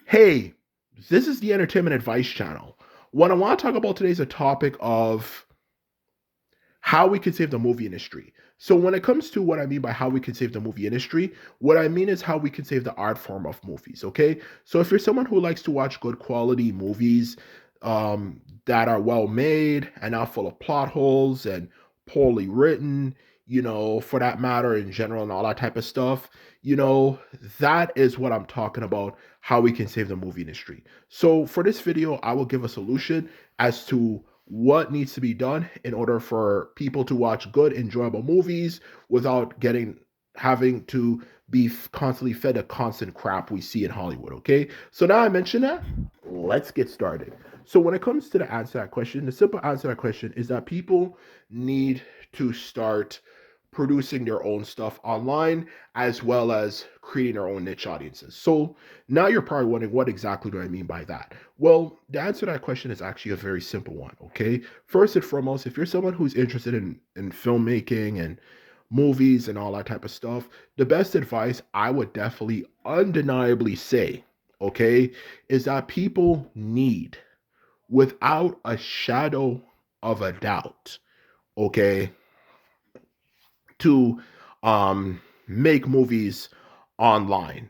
Hey, this is the Entertainment Advice Channel. What I want to talk about today is a topic of how we can save the movie industry. So, when it comes to what I mean by how we can save the movie industry, what I mean is how we can save the art form of movies, okay? So, if you're someone who likes to watch good quality movies that are well made and not full of plot holes and poorly written, for that matter, in general, and all that type of stuff, that is what I'm talking about, how we can save the movie industry. So, for this video, I will give a solution as to what needs to be done in order for people to watch good, enjoyable movies without having to be constantly fed the constant crap we see in Hollywood. Okay, so now I mentioned that, let's get started. So when it comes to the answer to that question, the simple answer to that question is that people need to start producing their own stuff online as well as creating their own niche audiences. So now you're probably wondering, what exactly do I mean by that? Well, the answer to that question is actually a very simple one, okay? First and foremost, if you're someone who's interested in filmmaking and movies and all that type of stuff, the best advice I would definitely undeniably say, okay, is that people need, without a shadow of a doubt, okay, to make movies online,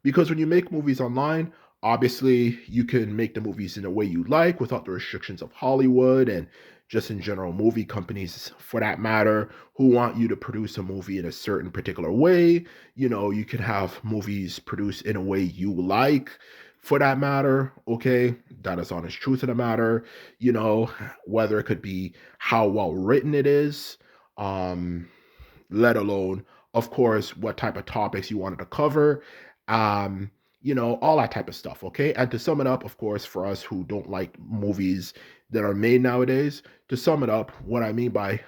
because when you make movies online, obviously you can make the movies in a way you like without the restrictions of Hollywood and just in general movie companies for that matter who want you to produce a movie in a certain particular way. You can have movies produced in a way you like for that matter, okay? That is honest truth of the matter, you know, whether it could be how well written it is, um, let alone, of course, what type of topics you wanted to cover, um, all that type of stuff, okay? And to sum it up, of course, for us who don't like movies that are made nowadays, to sum it up, what I mean by,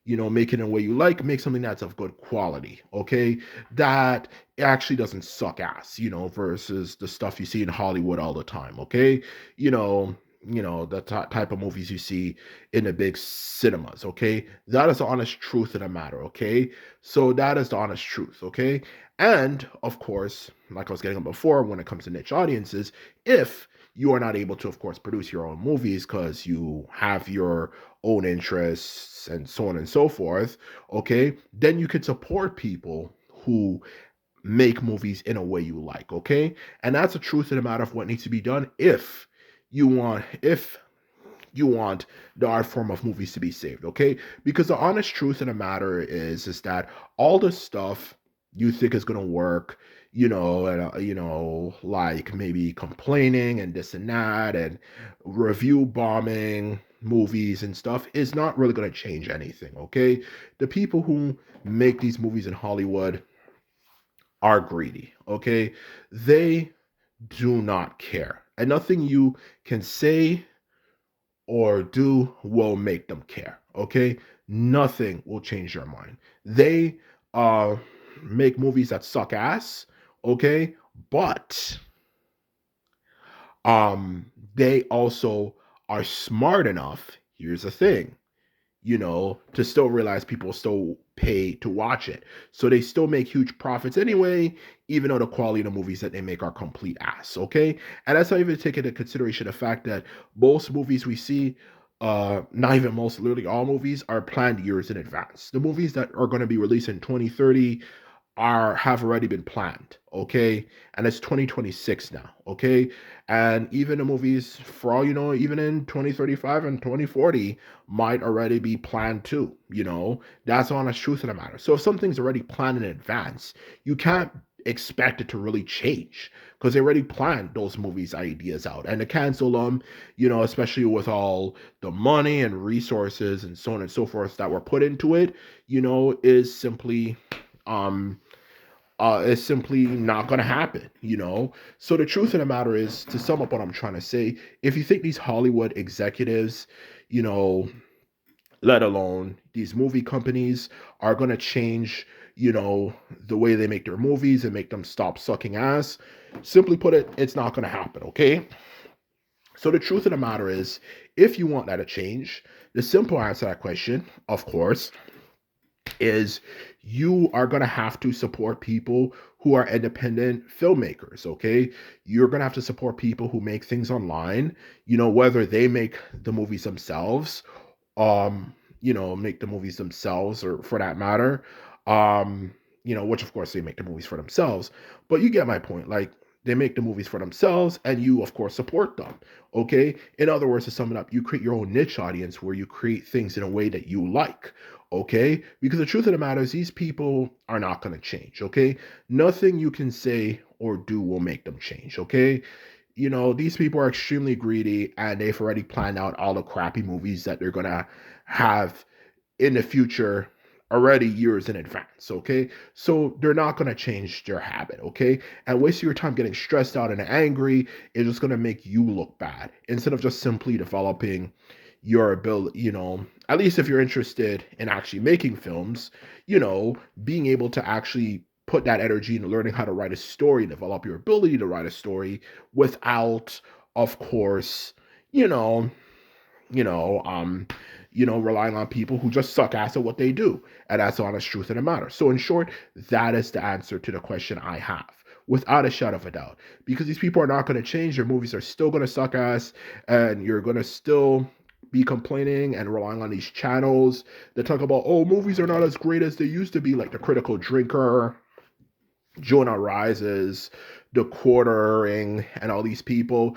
make it in a way you like, make something that's of good quality, okay? That actually doesn't suck ass, versus the stuff you see in Hollywood all the time, okay? The type of movies you see in the big cinemas, okay? That is the honest truth of the matter, okay? So that is the honest truth, okay? And of course, like I was getting on before, when it comes to niche audiences, if you are not able to, of course, produce your own movies because you have your own interests and so on and so forth, okay, then you could support people who make movies in a way you like, okay? And that's the truth of the matter of what needs to be done if you want the art form of movies to be saved, okay? Because the honest truth of the matter is that all the stuff you think is gonna work, like maybe complaining and this and that, and review bombing movies and stuff is not really gonna change anything, okay? The people who make these movies in Hollywood are greedy, okay? They do not care, and nothing you can say or do will make them care. Okay, nothing will change their mind. They uh make movies that suck ass. Okay, but they also are smart enough. Here's the thing, to still realize people still pay to watch it. So they still make huge profits anyway, even though the quality of the movies that they make are complete ass, okay? And that's not even take into consideration the fact that most movies we see, not even most, literally all movies are planned years in advance. The movies that are going to be released in 2030 have already been planned, okay? And it's 2026 now, okay? And even the movies, for all you know, even in 2035 and 2040 might already be planned too, That's the honest truth of the matter. So if something's already planned in advance, you can't expect it to really change because they already planned those movies ideas out, and to cancel them, especially with all the money and resources and so on and so forth that were put into it, is simply um it's simply not going to happen, So the truth of the matter is, to sum up what I'm trying to say, if you think these Hollywood executives, you know, let alone these movie companies, are going to change, the way they make their movies and make them stop sucking ass, simply put it, it's not going to happen, okay? So the truth of the matter is, if you want that to change, the simple answer to that question, of course, is you are going to have to support people who are independent filmmakers, okay? You're going to have to support people who make things online, whether they make the movies themselves, um, make the movies themselves, or for that matter, um, which of course they make the movies for themselves, but you get my point. Like, they make the movies for themselves and you of course support them. Okay, in other words, to sum it up, you create your own niche audience where you create things in a way that you like. Okay, because the truth of the matter is these people are not going to change. Okay, nothing you can say or do will make them change. Okay, these people are extremely greedy and they've already planned out all the crappy movies that they're going to have in the future already years in advance, okay? So they're not going to change their habit, okay? And wasting your time getting stressed out and angry is just going to make you look bad instead of just simply developing your ability, at least if you're interested in actually making films, being able to actually put that energy into learning how to write a story, develop your ability to write a story without, of course, you know, you know, um, relying on people who just suck ass at what they do. And that's the honest truth of the matter. So in short, that is the answer to the question I have, without a shadow of a doubt. Because these people are not going to change. Their movies are still going to suck ass, and you're going to still be complaining and relying on these channels that talk about, oh, movies are not as great as they used to be, like The Critical Drinker, Jonah Rises, The Quartering, and all these people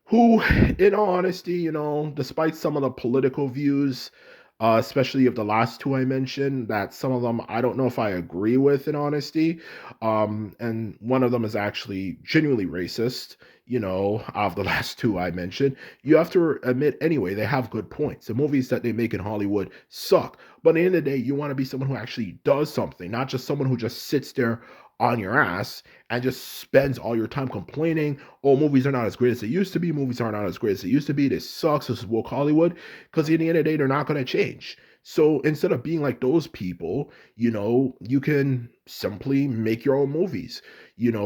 who, in all honesty, despite some of the political views, especially of the last two I mentioned, that some of them I don't know if I agree with, in honesty. And one of them is actually genuinely racist, of the last two I mentioned. You have to admit, anyway, they have good points. The movies that they make in Hollywood suck. But at the end of the day, you want to be someone who actually does something, not just someone who just sits there on your ass and just spends all your time complaining, oh, movies are not as great as they used to be. Movies are not as great as they used to be. This sucks. This is woke Hollywood. Because at the end of the day, they're not going to change. So instead of being like those people, you can simply make your own movies,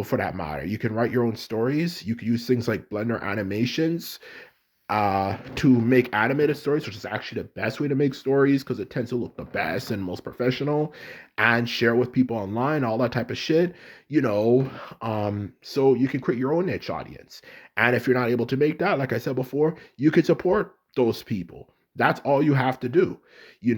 for that matter. You can write your own stories. You can use things like Blender animations to make animated stories, which is actually the best way to make stories because it tends to look the best and most professional, and share with people online, all that type of shit, so you can create your own niche audience. And if you're not able to make that, like I said before, you can support those people. That's all you have to do. You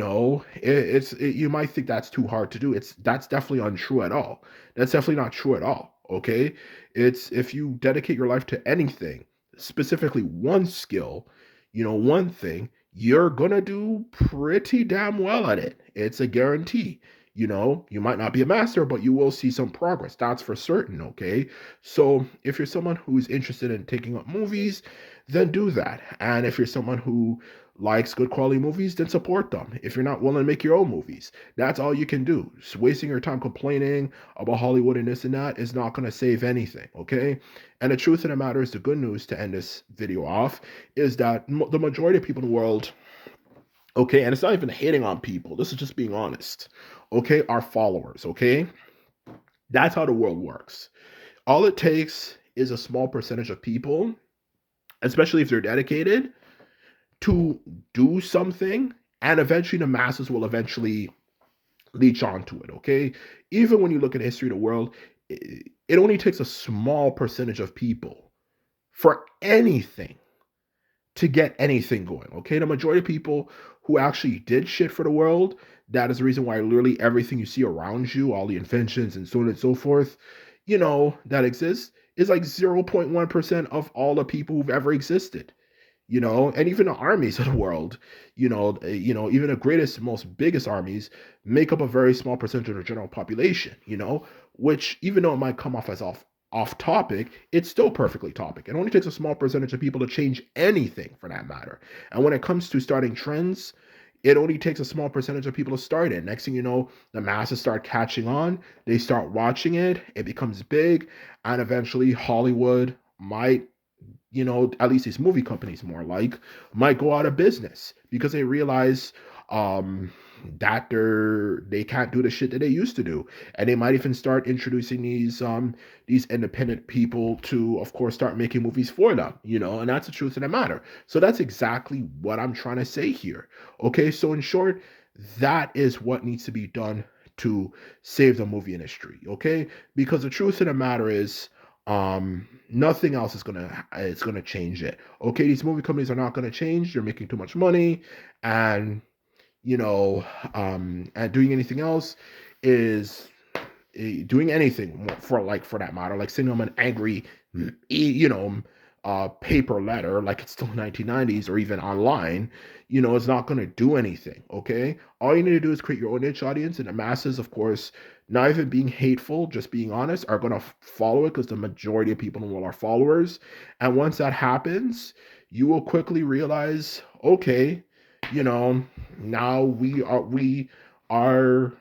might think that's too hard to do. That's definitely untrue at all. That's definitely not true at all. Okay. It's if you dedicate your life to anything, specifically one skill, one thing, you're gonna do pretty damn well at it. It's a guarantee. You might not be a master, but you will see some progress. That's for certain, okay? So if you're someone who's interested in taking up movies, then do that. And if you're someone who likes good quality movies, then support them. If you're not willing to make your own movies, that's all you can do. Just wasting your time complaining about Hollywood and this and that is not going to save anything, okay? And the truth of the matter is, the good news to end this video off is that the majority of people in the world, okay, and it's not even hating on people, this is just being honest, okay, are followers, okay? That's how the world works. All it takes is a small percentage of people, especially if they're dedicated, to do something, and eventually the masses will eventually leech onto it, okay? Even when you look at the history of the world, it only takes a small percentage of people for anything to get anything going, okay? The majority of people who actually did shit for the world, that is the reason why literally everything you see around you, all the inventions and so on and so forth, that exists, is like 0.1% of all the people who've ever existed. And even the armies of the world, even the greatest, most biggest armies make up a very small percentage of the general population, which, even though it might come off as off topic, it's still perfectly topic. It only takes a small percentage of people to change anything, for that matter. And when it comes to starting trends, it only takes a small percentage of people to start it. Next thing you know, the masses start catching on, they start watching it, it becomes big, and eventually Hollywood might, at least these movie companies might go out of business because they realize that they can't do the shit that they used to do. And they might even start introducing these independent people to, of course, start making movies for them, and that's the truth of the matter. So that's exactly what I'm trying to say here. Okay, so in short, that is what needs to be done to save the movie industry, okay? Because the truth of the matter is, nothing else is gonna change it. Okay, these movie companies are not gonna change. They're making too much money, and you know, and doing anything else is doing anything for that matter, like sending them an angry, paper letter, like it's still 1990s, or even online, it's not going to do anything. Okay, all you need to do is create your own niche audience, and the masses, of course, not even being hateful, just being honest, are going to follow it because the majority of people in the world are followers. And once that happens, you will quickly realize, okay, now are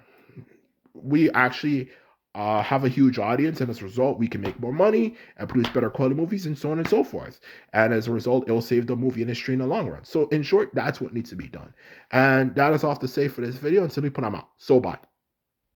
we actually have a huge audience, and as a result, we can make more money and produce better quality movies, and so on and so forth. And as a result, it'll save the movie industry in the long run. So, in short, that's what needs to be done. And that is all to say for this video. And simply put, I'm out. So, bye.